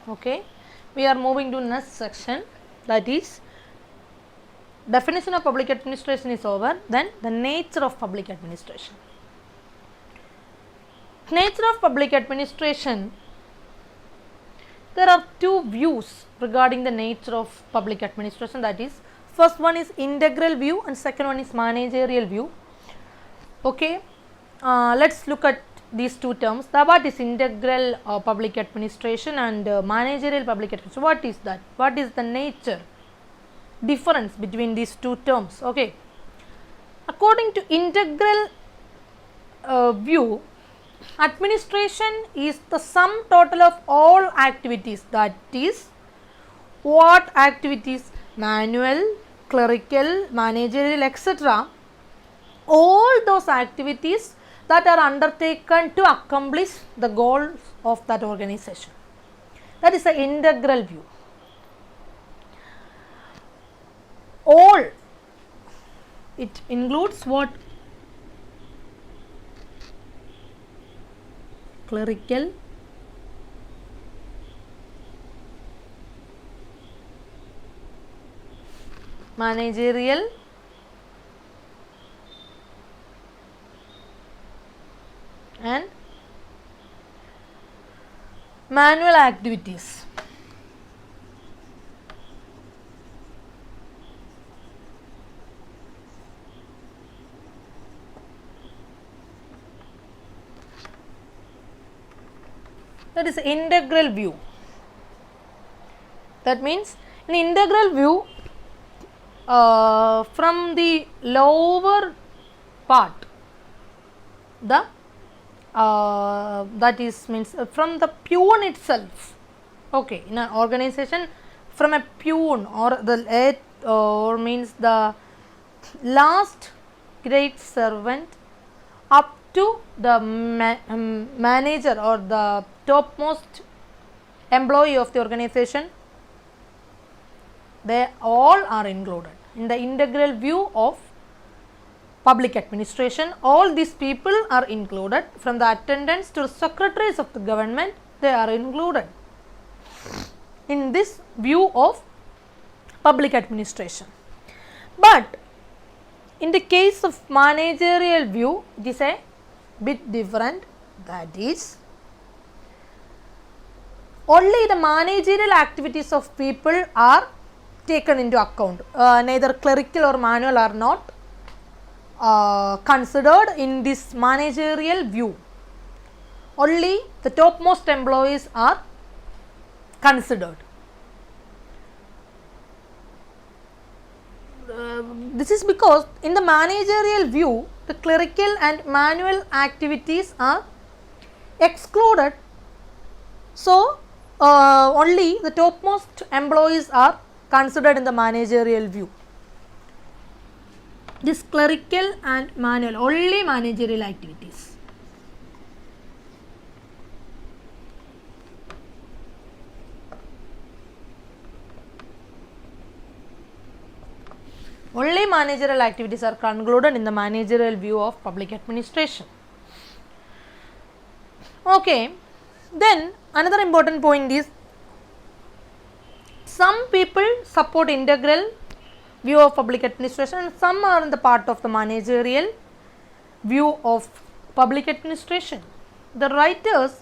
Okay, we are moving to next section, that is definition of public administration is over. Then the nature of public administration. Nature of public administration, there are two views regarding the nature of public administration, that is first one is integral view and second one is managerial view. Okay, let's look at these two terms. What is integral public administration and managerial public administration? What is that? What is the nature difference between these two terms? Okay, according to integral view, administration is the sum total of all activities, that is what activities? Manual, clerical, managerial, etc. all those activities that are undertaken to accomplish the goals of that organization. That is the integral view. All, it includes what? Clerical, managerial, and manual activities. That is integral view. That means in integral view, from the lower part, the that is means from the peon itself. Okay, in an organization, from a peon or the or means the last great servant up to the manager or the topmost employee of the organization, they all are included in the integral view of public administration. All these people are included, from the attendants to the secretaries of the government, they are included in this view of public administration. But in the case of managerial view, it is a bit different. That is, only the managerial activities of people are taken into account. Neither clerical or manual are not considered in this managerial view. Only the topmost employees are considered. This is because in the managerial view, the clerical and manual activities are excluded. So, only the topmost employees are considered in the managerial view. This clerical and manual, only managerial activities. Only managerial activities are concluded in the managerial view of public administration. Okay, then another important point is, some people support integral view of public administration and some are in the part of the managerial view of public administration. The writers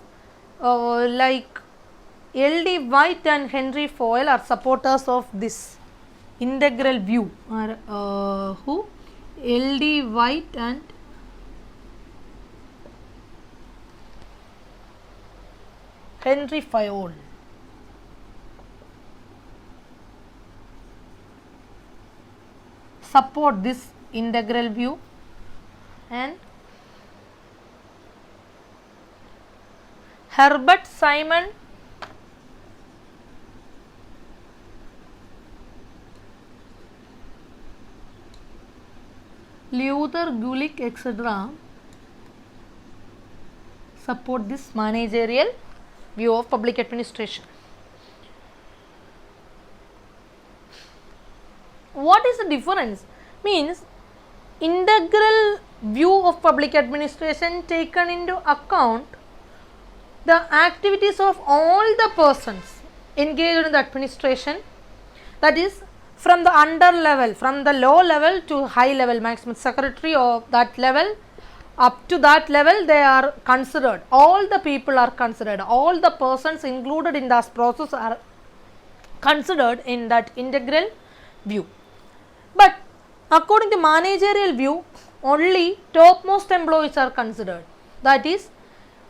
like L.D. White and Henry Foyle are supporters of this integral view. Who? L.D. White and Henry Foyle. Support this integral view, and Herbert Simon Luther Gulick etc. support this managerial view of public administration. What is the difference? Means integral view of public administration taken into account the activities of all the persons engaged in the administration, that is from the under level, from the low level to high level, maximum secretary of that level, up to that level they are considered, all the people are considered, all the persons included in this process are considered in that integral view. But according to managerial view, only topmost employees are considered, that is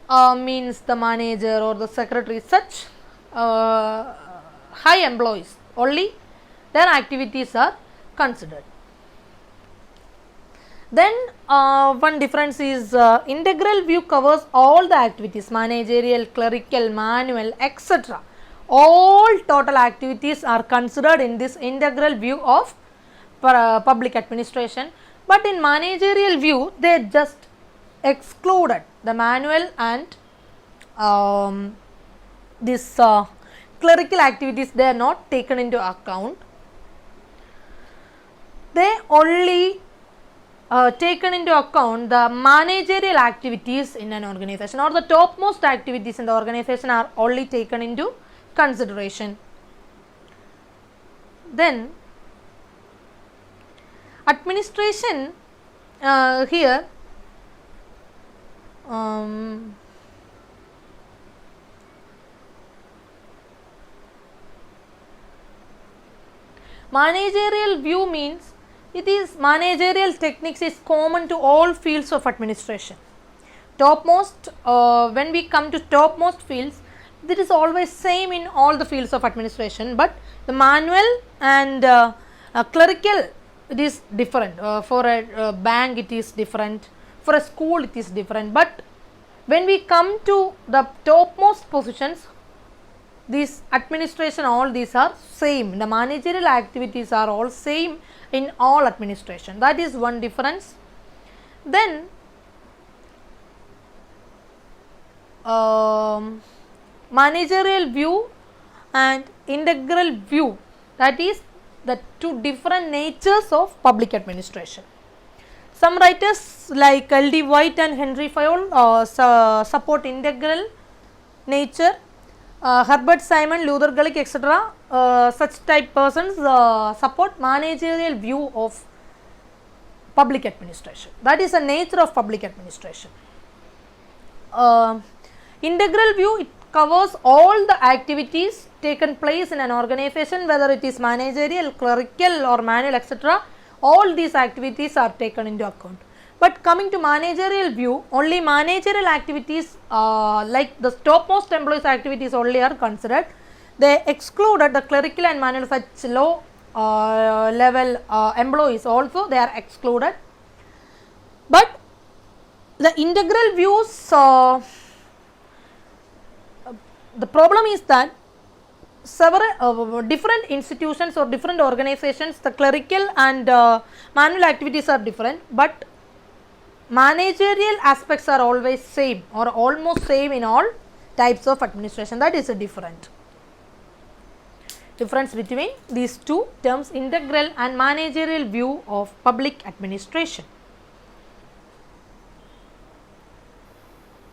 means the manager or the secretary, such high employees, only their activities are considered. Then one difference is integral view covers all the activities, managerial, clerical, manual, etc. All total activities are considered in this integral view of public administration. But in managerial view, they just excluded the manual and this clerical activities, they are not taken into account. They only taken into account the managerial activities in an organization, or the topmost activities in the organization are only taken into consideration. Then administration, here managerial view means it is managerial techniques is common to all fields of administration. Topmost, when we come to topmost fields, it is always same in all the fields of administration, but the manual and clerical, it is different. For a bank it is different, for a school it is different, but when we come to the topmost positions, this administration, all these are same, the managerial activities are all same in all administration, that is one difference. Then managerial view and integral view, that is the two different natures of public administration. Some writers like L.D. White and Henry Fayol support integral nature. Herbert Simon, Luther Gulick, etc. Such type persons support managerial view of public administration. That is the nature of public administration. Integral view, it covers all the activities taken place in an organization, whether it is managerial, clerical or manual, etc. All these activities are taken into account. But coming to managerial view, only managerial activities like the topmost employees activities only are considered. They excluded the clerical and manual, such low level employees also they are excluded. But the integral views, the problem is that several different institutions or different organizations, the clerical and manual activities are different, but managerial aspects are always same or almost same in all types of administration. That is a difference between these two terms, integral and managerial view of public administration.